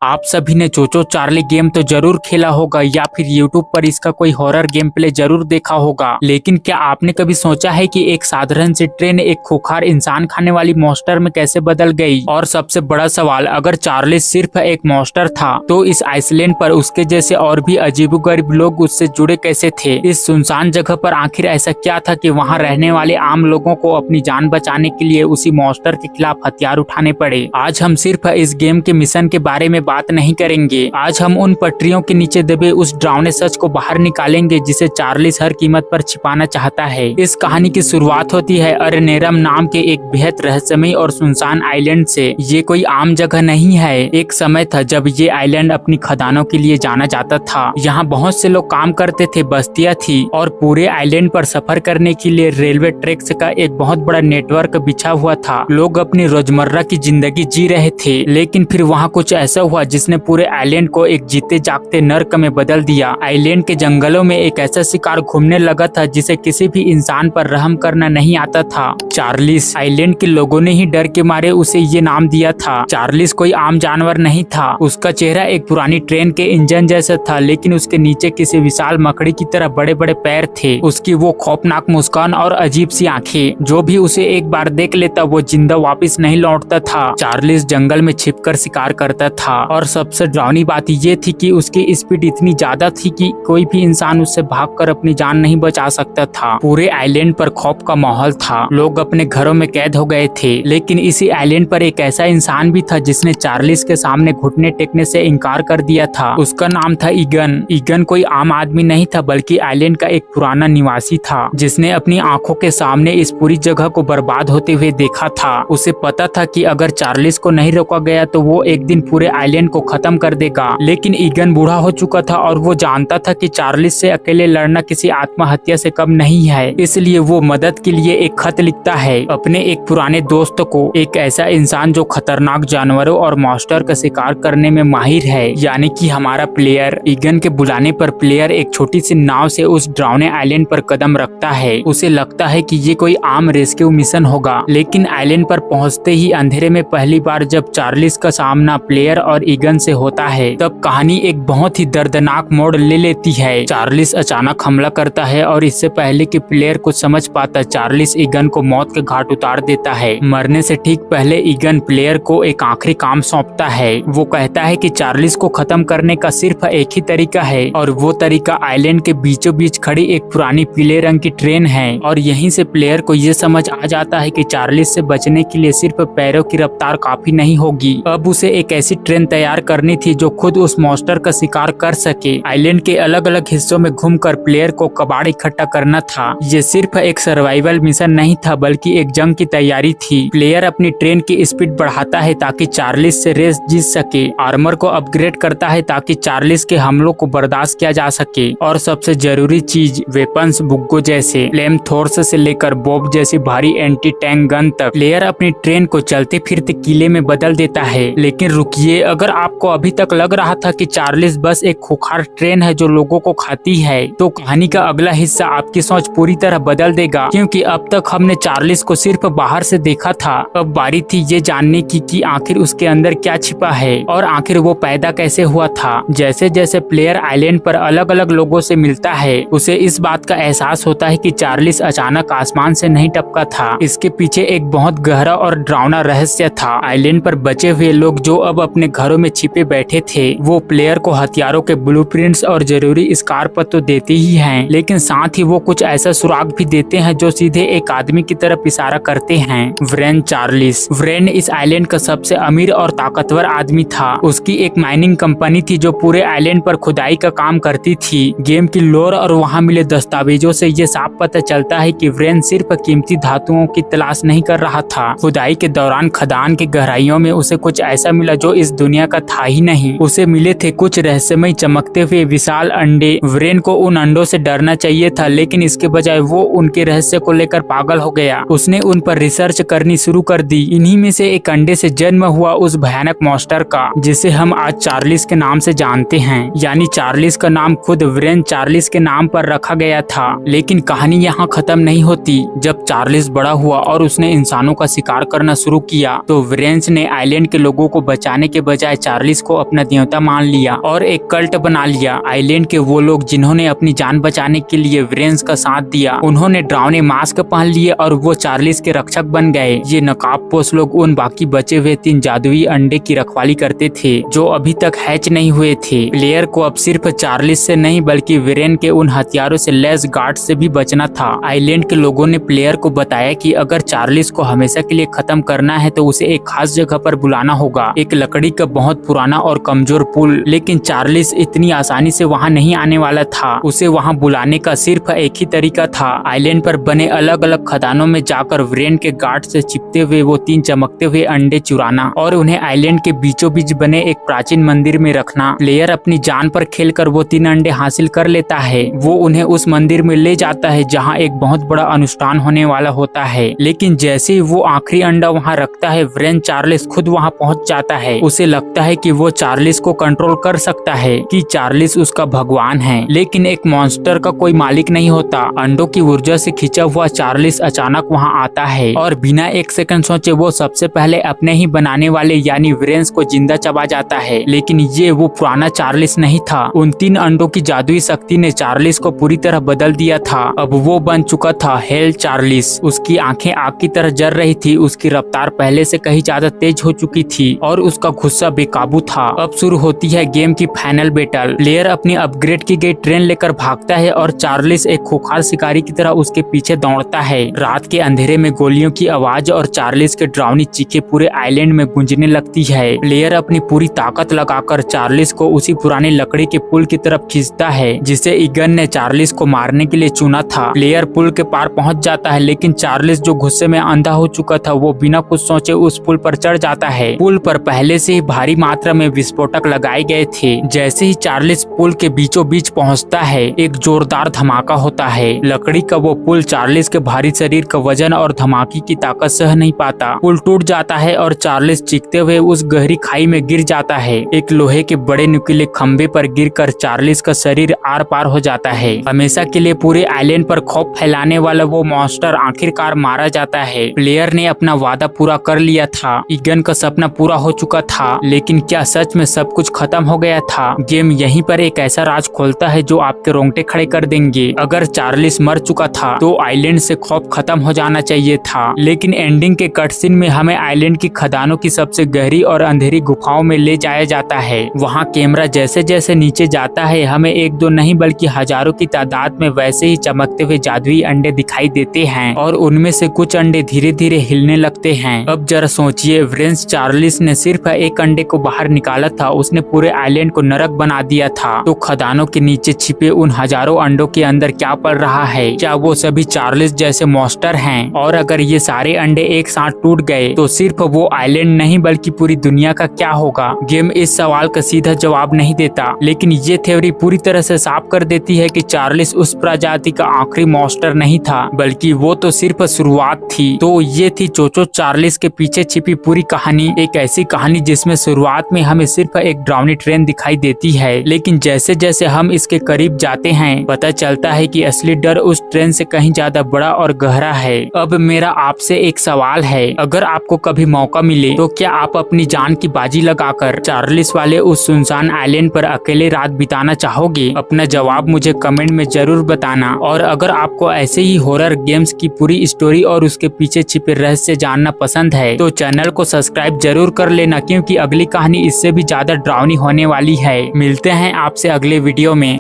आप सभी ने चोचो चार्ली गेम तो जरूर खेला होगा या फिर यूट्यूब पर इसका कोई हॉरर गेम प्ले जरूर देखा होगा, लेकिन क्या आपने कभी सोचा है कि एक साधारण सी ट्रेन एक खूंखार इंसान खाने वाली मॉन्स्टर में कैसे बदल गई? और सबसे बड़ा सवाल, अगर चार्ली सिर्फ एक मॉन्स्टर था तो इस आइसलैंड पर उसके जैसे और भी अजीबोगरीब लोग उससे जुड़े कैसे थे? इस सुनसान जगह पर आखिर ऐसा क्या था कि वहाँ रहने वाले आम लोगों को अपनी जान बचाने के लिए उसी मॉन्स्टर के खिलाफ हथियार उठाने पड़े? आज हम सिर्फ इस गेम के मिशन के बारे में बात नहीं करेंगे। आज हम उन पटरियों के नीचे दबे उस डरावने सच को बाहर निकालेंगे जिसे चार्लिस हर कीमत पर छिपाना चाहता है। इस कहानी की शुरुआत होती है अरनेरम नाम के एक बेहद रहस्यमय और सुनसान आइलैंड से। ये कोई आम जगह नहीं है। एक समय था जब ये आइलैंड अपनी खदानों के लिए जाना जाता था। यहाँ बहुत से लोग काम करते थे, बस्तियाँ थी और पूरे आइलैंड पर सफर करने के लिए रेलवे ट्रैक्स का एक बहुत बड़ा नेटवर्क बिछा हुआ था। लोग अपनी रोजमर्रा की जिंदगी जी रहे थे, लेकिन फिर वहाँ कुछ ऐसा हुआ जिसने पूरे आइलैंड को एक जीते जागते नर्क में बदल दिया। आइलैंड के जंगलों में एक ऐसा शिकार घूमने लगा था जिसे किसी भी इंसान पर रहम करना नहीं आता था। चार्लिस। आइलैंड के लोगों ने ही डर के मारे उसे ये नाम दिया था। चार्लिस कोई आम जानवर नहीं था। उसका चेहरा एक पुरानी ट्रेन के इंजन जैसा था, लेकिन उसके नीचे किसी विशाल मकड़ी की तरह बड़े बड़े पैर थे। उसकी वो खौफनाक मुस्कान और अजीब सी आंखें, जो भी उसे एक बार देख लेता वो जिंदा वापस नहीं लौटता था। चार्लिस जंगल में छिपकर शिकार करता था और सबसे डरावनी बात ये थी कि उसकी स्पीड इतनी ज्यादा थी कि कोई भी इंसान उससे भागकर अपनी जान नहीं बचा सकता था। पूरे आइलैंड पर खौफ का माहौल था। लोग अपने घरों में कैद हो गए थे, लेकिन इसी आइलैंड पर एक ऐसा इंसान भी था जिसने चार्लिस के सामने घुटने टेकने से इनकार कर दिया था। उसका नाम था ईगन। ईगन कोई आम आदमी नहीं था, बल्कि आइलैंड का एक पुराना निवासी था जिसने अपनी आंखों के सामने इस पूरी जगह को बर्बाद होते हुए देखा था। उसे पता था कि अगर चार्लिस को नहीं रोका गया तो वो एक दिन पूरे आइलैंड को खत्म कर देगा। लेकिन ईगन बूढ़ा हो चुका था और वो जानता था कि चार्लिस से अकेले लड़ना किसी आत्महत्या से कम नहीं है। इसलिए वो मदद के लिए एक खत लिखता है अपने एक पुराने दोस्त को, एक ऐसा इंसान जो खतरनाक जानवरों और मॉन्स्टर का शिकार करने में माहिर है, यानी कि हमारा प्लेयर। ईगन के बुलाने पर प्लेयर एक छोटी सी नाव से उस डरावने आइलैंड पर कदम रखता है। उसे लगता है कि ये कोई आम रेस्क्यू मिशन होगा, लेकिन आइलैंड पर पहुंचते ही अंधेरे में पहली बार जब चार्लिस का सामना प्लेयर और ईगन से होता है, तब कहानी एक बहुत ही दर्दनाक मोड़ ले लेती है। चार्लिस अचानक हमला करता है और इससे पहले कि प्लेयर कुछ समझ पाता, चार्लिस ईगन को मौत के घाट उतार देता है। मरने से ठीक पहले ईगन प्लेयर को एक आखिरी काम सौंपता है। वो कहता है कि चार्लिस को खत्म करने का सिर्फ एक ही तरीका है, और वो तरीका आइलैंड के बीचों बीच खड़ी एक पुरानी पीले रंग की ट्रेन है। और यहीं से प्लेयर को ये समझ आ जाता है कि चार्लिस से बचने के लिए सिर्फ पैरों की रफ्तार काफी नहीं होगी। अब उसे एक ऐसी ट्रेन तैयार करनी थी जो खुद उस मॉन्स्टर का शिकार कर सके। आइलैंड के अलग अलग हिस्सों में घूमकर प्लेयर को कबाड़ इकट्ठा करना था। ये सिर्फ एक सर्वाइवल मिशन नहीं था, बल्कि एक जंग की तैयारी थी। प्लेयर अपनी ट्रेन की स्पीड बढ़ाता है ताकि चार्लिस से रेस जीत सके। आर्मर को अपग्रेड करता है ताकि चार्लिस के हमलों को बर्दाश्त किया जा सके। और सबसे जरूरी चीज, वेपन्स बुग्गो जैसे फ्लेम थोर्स से लेकर बॉब जैसी भारी एंटी टैंक गन तक। प्लेयर अपनी ट्रेन को चलते फिरते किले में बदल देता है। लेकिन रुकिए, अगर आपको अभी तक लग रहा था कि चार्लिस बस एक खूंखार ट्रेन है जो लोगों को खाती है, तो कहानी का अगला हिस्सा आपकी सोच पूरी तरह बदल देगा। क्योंकि अब तक हमने चार्लिस को सिर्फ बाहर से देखा था, अब बारी थी ये जानने की कि आखिर उसके अंदर क्या छिपा है और आखिर वो पैदा कैसे हुआ था। जैसे जैसे प्लेयर आइलैंड पर अलग अलग लोगों से मिलता है, उसे इस बात का एहसास होता है कि चार्लिस अचानक आसमान से नहीं टपका था। इसके पीछे एक बहुत गहरा और डरावना रहस्य था। आइलैंड पर बचे हुए लोग जो अब अपने घरों में छिपे बैठे थे, वो प्लेयर को हथियारों के ब्लूप्रिंट्स और जरूरी स्कार्प तो देते ही हैं, लेकिन साथ ही वो कुछ ऐसा सुराग भी देते हैं जो सीधे एक आदमी की तरफ इशारा करते हैं। Wren Charles. व्रेन इस आइलैंड का सबसे अमीर और ताकतवर आदमी था। उसकी एक माइनिंग कंपनी थी जो पूरे आइलैंड पर खुदाई का काम करती थी। गेम की लोर और वहाँ मिले दस्तावेजों से ये साफ पता चलता है कि व्रेन सिर्फ कीमती धातुओं की तलाश नहीं कर रहा था। खुदाई के दौरान खदान की गहराइयों में उसे कुछ ऐसा मिला जो इस दुनिया का था ही नहीं। उसे मिले थे कुछ रहस्यमय चमकते हुए विशाल अंडे। व्रेन को उन अंडों से डरना चाहिए था, लेकिन इसके बजाय वो उनके रहस्य को लेकर पागल हो गया। उसने उन पर रिसर्च करनी शुरू कर दी। इन्हीं में से एक अंडे से जन्म हुआ उस भयानक मॉन्स्टर का, जिसे हम आज चार्लिस के नाम से जानते हैं। यानी चार्लिस का नाम खुद व्रेन चार्लिस के नाम पर रखा गया था। लेकिन कहानी यहाँ खत्म नहीं होती। जब चार्लिस बड़ा हुआ और उसने इंसानों का शिकार करना शुरू किया, तो व्रेन ने आइलैंड के लोगों को बचाने के बजाय है चार्लिस को अपना देवता मान लिया और एक कल्ट बना लिया। आइलैंड के वो लोग जिन्होंने अपनी जान बचाने के लिए व्रेंस का साथ दिया, उन्होंने डरावने मास्क पहन लिए और वो चार्लिस के रक्षक बन गए। ये नकाबपोश लोग उन बाकी बचे हुए 3 जादुई अंडे की रखवाली करते थे जो अभी तक हैच नहीं हुए थे। प्लेयर को अब सिर्फ चार्लिस से नहीं बल्कि वीरेन के उन हथियारों से लैस गार्ड से भी बचना था। आइलैंड के लोगों ने प्लेयर को बताया कि अगर चार्लिस को हमेशा के लिए खत्म करना है तो उसे एक खास जगह पर बुलाना होगा, एक लकड़ी का बहुत पुराना और कमजोर पुल। लेकिन चार्लिस इतनी आसानी से वहां नहीं आने वाला था। उसे वहां बुलाने का सिर्फ एक ही तरीका था, आइलैंड पर बने अलग अलग खदानों में जाकर वीरेन के गार्ड से चिपते हुए वो 3 चमकते हुए अंडे चुराना और उन्हें आइलैंड के बीचों बीच बने एक प्राचीन मंदिर में रखना। प्लेयर अपनी जान पर खेलकर वो 3 अंडे हासिल कर लेता है। वो उन्हें उस मंदिर में ले जाता है जहाँ एक बहुत बड़ा अनुष्ठान होने वाला होता है। लेकिन जैसे ही वो आखिरी अंडा वहाँ रखता है, वीरेन चार्लिस खुद वहाँ पहुँच जाता है। उसे लगता है कि वो चार्लिस को कंट्रोल कर सकता है, कि चार्लिस उसका भगवान है। लेकिन एक मॉन्स्टर का कोई मालिक नहीं होता। अंडों की ऊर्जा से खिंचा हुआ चार्लिस अचानक वहाँ आता है और बिना एक सेकंड सोचे वो सबसे पहले अपने ही बनाने वाले यानी वीरेंस को जिंदा चबा जाता है। लेकिन ये वो पुराना चार्लिस नहीं था। उन 3 अंडों की जादुई शक्ति ने चार्लिस को पूरी तरह बदल दिया था। अब वो बन चुका था हेल चार्लिस। उसकी आंखें आग की तरह जल रही थी, उसकी रफ्तार पहले से कहीं ज्यादा तेज हो चुकी थी और उसका गुस्सा बेकाबू था। अब शुरू होती है गेम की फाइनल बैटल। प्लेयर अपनी अपग्रेड की गई ट्रेन लेकर भागता है और चार्लिस एक खूंखार शिकारी की तरह उसके पीछे दौड़ता है। रात के अंधेरे में गोलियों की आवाज और चार्लिस के डरावनी चीखें पूरे आइलैंड में गूंजने लगती है। प्लेयर अपनी पूरी ताकत लगाकर चार्लिस को उसी पुराने लकड़ी के पुल की तरफ खींचता है जिसे ईगन ने चार्लिस को मारने के लिए चुना था। प्लेयर पुल के पार पहुंच जाता है, लेकिन चार्लिस जो गुस्से में अंधा हो चुका था वो बिना कुछ सोचे उस पुल पर चढ़ जाता है। पुल पर पहले से ही भारी मात्रा में विस्फोटक लगाए गए थे। जैसे ही चार्लिस पुल के बीचों बीच पहुंचता है, एक जोरदार धमाका होता है। लकड़ी का वो पुल चार्लिस के भारी शरीर का वजन और धमाके की ताकत सह नहीं पाता। पुल टूट जाता है और चार्लिस चीखते हुए उस गहरी खाई में गिर जाता है। एक लोहे के बड़े नुकीले खंबे पर गिरकर चार्लिस का शरीर आर पार हो जाता है। हमेशा के लिए पूरे आइलैंड पर खौफ फैलाने वाला वो मॉन्स्टर आखिरकार मारा जाता है। प्लेयर ने अपना वादा पूरा कर लिया था। ईगन का सपना पूरा हो चुका था, लेकिन क्या सच में सब कुछ खत्म हो गया था? गेम यहीं पर एक ऐसा राज खोलता है जो आपके रोंगटे खड़े कर देंगे। अगर चार्लिस मर चुका था तो आइलैंड से खौफ खत्म हो जाना चाहिए था, लेकिन एंडिंग के कटसीन में हमें आइलैंड की खदानों की सबसे गहरी और अंधेरी गुफाओं में ले जाया जाता है। वहाँ कैमरा जैसे जैसे नीचे जाता है, हमें 1-2 नहीं बल्कि हजारों की तादाद में वैसे ही चमकते हुए जादुई अंडे दिखाई देते हैं और उनमें से कुछ अंडे धीरे धीरे हिलने लगते हैं। अब जरा सोचिए, वीरेंस चार्लिस ने सिर्फ एक अंडे को बाहर निकाला था, उसने पूरे आइलैंड को नरक बना दिया था। तो खदानों के नीचे छिपे उन हजारों अंडों के अंदर क्या पड़ रहा है? क्या वो सभी चार्लिस जैसे मॉन्स्टर हैं? और अगर ये सारे अंडे एक साथ टूट गए तो सिर्फ वो आइलैंड नहीं बल्कि पूरी दुनिया का क्या होगा? गेम इस सवाल का सीधा जवाब नहीं देता, लेकिन ये थ्योरी पूरी तरह से साफ कर देती है कि चार्लिस उस प्रजाति का आखिरी मॉन्स्टर नहीं था, बल्कि वो तो सिर्फ शुरुआत थी। तो ये थी चोचो चार्लिस के पीछे छिपी पूरी कहानी। एक ऐसी कहानी जिसमें शुरुआत में हमें सिर्फ एक डरावनी ट्रेन दिखाई देती है, लेकिन जैसे जैसे हम इसके करीब जाते हैं पता चलता है कि असली डर उस ट्रेन से कहीं ज्यादा बड़ा और गहरा है। अब मेरा आपसे एक सवाल है, अगर आपको कभी मौका मिले तो क्या आप अपनी जान की बाजी लगाकर चार्लिस वाले उस सुनसान आइलैंड पर अकेले रात बिताना चाहोगे? अपना जवाब मुझे कमेंट में जरूर बताना। और अगर आपको ऐसे ही हॉरर गेम्स की पूरी स्टोरी और उसके पीछे छिपे रहस्य जानना पसंद है तो चैनल को सब्सक्राइब जरूर कर लेना, क्योंकि अगली कहानी इससे भी ज्यादा डरावनी होने वाली है। मिलते हैं आपसे अगले वीडियो में।